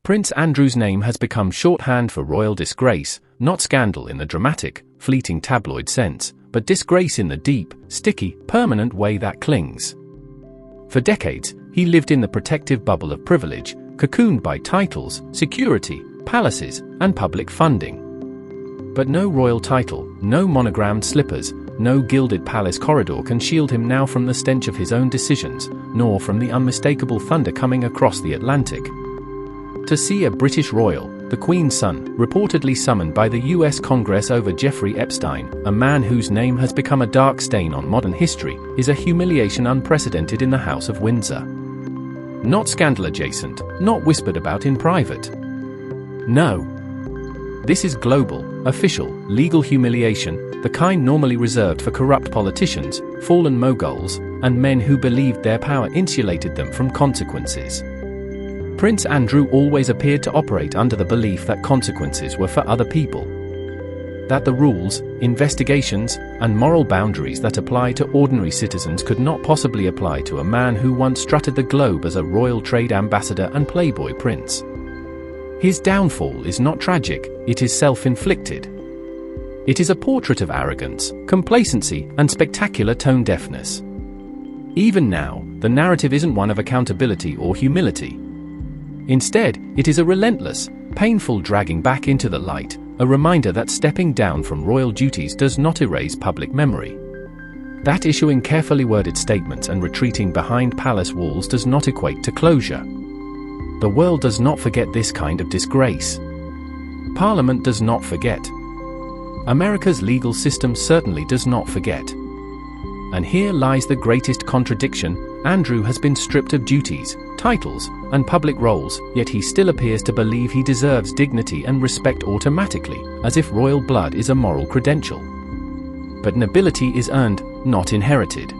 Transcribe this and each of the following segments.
Prince Andrew's name has become shorthand for royal disgrace, not scandal in the dramatic, fleeting tabloid sense, but disgrace in the deep, sticky, permanent way that clings. For decades, he lived in the protective bubble of privilege, cocooned by titles, security, palaces, and public funding. But no royal title, no monogrammed slippers, no gilded palace corridor can shield him now from the stench of his own decisions, nor from the unmistakable thunder coming across the Atlantic. To see a British royal, the Queen's son, reportedly summoned by the US Congress over Jeffrey Epstein, a man whose name has become a dark stain on modern history, is a humiliation unprecedented in the House of Windsor. Not scandal adjacent, not whispered about in private. No. This is global, official, legal humiliation, the kind normally reserved for corrupt politicians, fallen moguls, and men who believed their power insulated them from consequences. Prince Andrew always appeared to operate under the belief that consequences were for other people. That the rules, investigations, and moral boundaries that apply to ordinary citizens could not possibly apply to a man who once strutted the globe as a royal trade ambassador and playboy prince. His downfall is not tragic, it is self-inflicted. It is a portrait of arrogance, complacency, and spectacular tone deafness. Even now, the narrative isn't one of accountability or humility. Instead, it is a relentless, painful dragging back into the light, a reminder that stepping down from royal duties does not erase public memory. That issuing carefully worded statements and retreating behind palace walls does not equate to closure. The world does not forget this kind of disgrace. Parliament does not forget. America's legal system certainly does not forget. And here lies the greatest contradiction: Andrew has been stripped of duties, titles, and public roles, yet he still appears to believe he deserves dignity and respect automatically, as if royal blood is a moral credential. But nobility is earned, not inherited.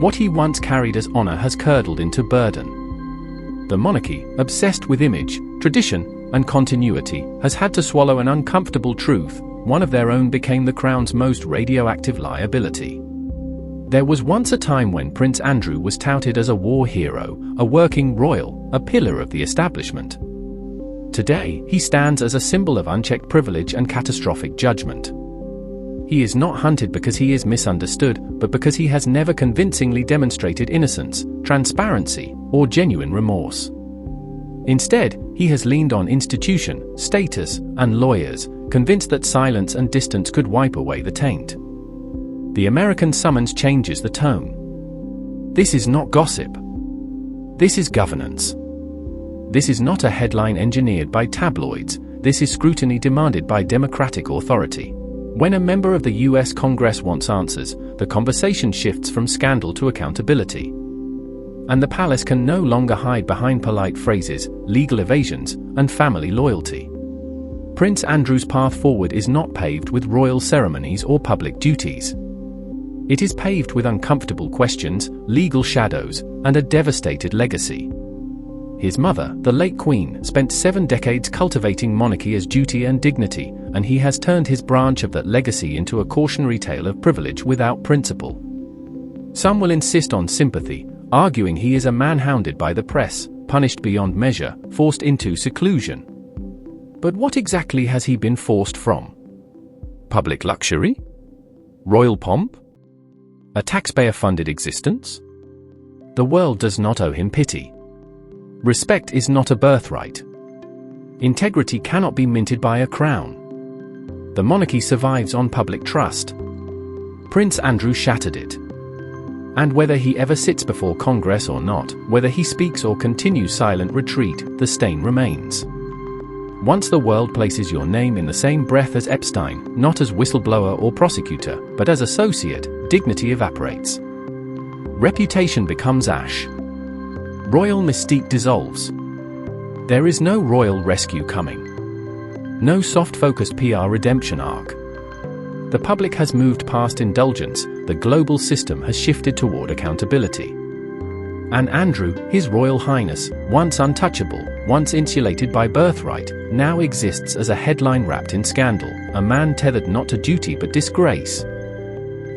What he once carried as honor has curdled into burden. The monarchy, obsessed with image, tradition, and continuity, has had to swallow an uncomfortable truth: one of their own became the crown's most radioactive liability. There was once a time when Prince Andrew was touted as a war hero, a working royal, a pillar of the establishment. Today, he stands as a symbol of unchecked privilege and catastrophic judgment. He is not hunted because he is misunderstood, but because he has never convincingly demonstrated innocence, transparency, or genuine remorse. Instead, he has leaned on institution, status, and lawyers, convinced that silence and distance could wipe away the taint. The American summons changes the tone. This is not gossip. This is governance. This is not a headline engineered by tabloids. This is scrutiny demanded by democratic authority. When a member of the US Congress wants answers, the conversation shifts from scandal to accountability. And the palace can no longer hide behind polite phrases, legal evasions, and family loyalty. Prince Andrew's path forward is not paved with royal ceremonies or public duties. It is paved with uncomfortable questions, legal shadows, and a devastated legacy. His mother, the late Queen, spent 7 decades cultivating monarchy as duty and dignity, and he has turned his branch of that legacy into a cautionary tale of privilege without principle. Some will insist on sympathy, arguing he is a man hounded by the press, punished beyond measure, forced into seclusion. But what exactly has he been forced from? Public luxury? Royal pomp? A taxpayer-funded existence? The world does not owe him pity. Respect is not a birthright. Integrity cannot be minted by a crown. The monarchy survives on public trust. Prince Andrew shattered it. And whether he ever sits before Congress or not, whether he speaks or continues silent retreat, the stain remains. Once the world places your name in the same breath as Epstein, not as whistleblower or prosecutor, but as associate, dignity evaporates. Reputation becomes ash. Royal mystique dissolves. There is no royal rescue coming. No soft-focused PR redemption arc. The public has moved past indulgence, the global system has shifted toward accountability. And Andrew, His Royal Highness, once untouchable, once insulated by birthright, now exists as a headline wrapped in scandal, a man tethered not to duty but disgrace.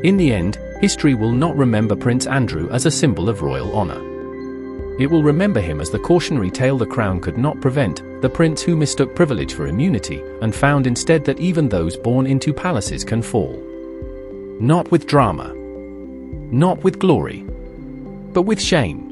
In the end, history will not remember Prince Andrew as a symbol of royal honor. It will remember him as the cautionary tale the crown could not prevent, the prince who mistook privilege for immunity, and found instead that even those born into palaces can fall. Not with drama, not with glory, but with shame.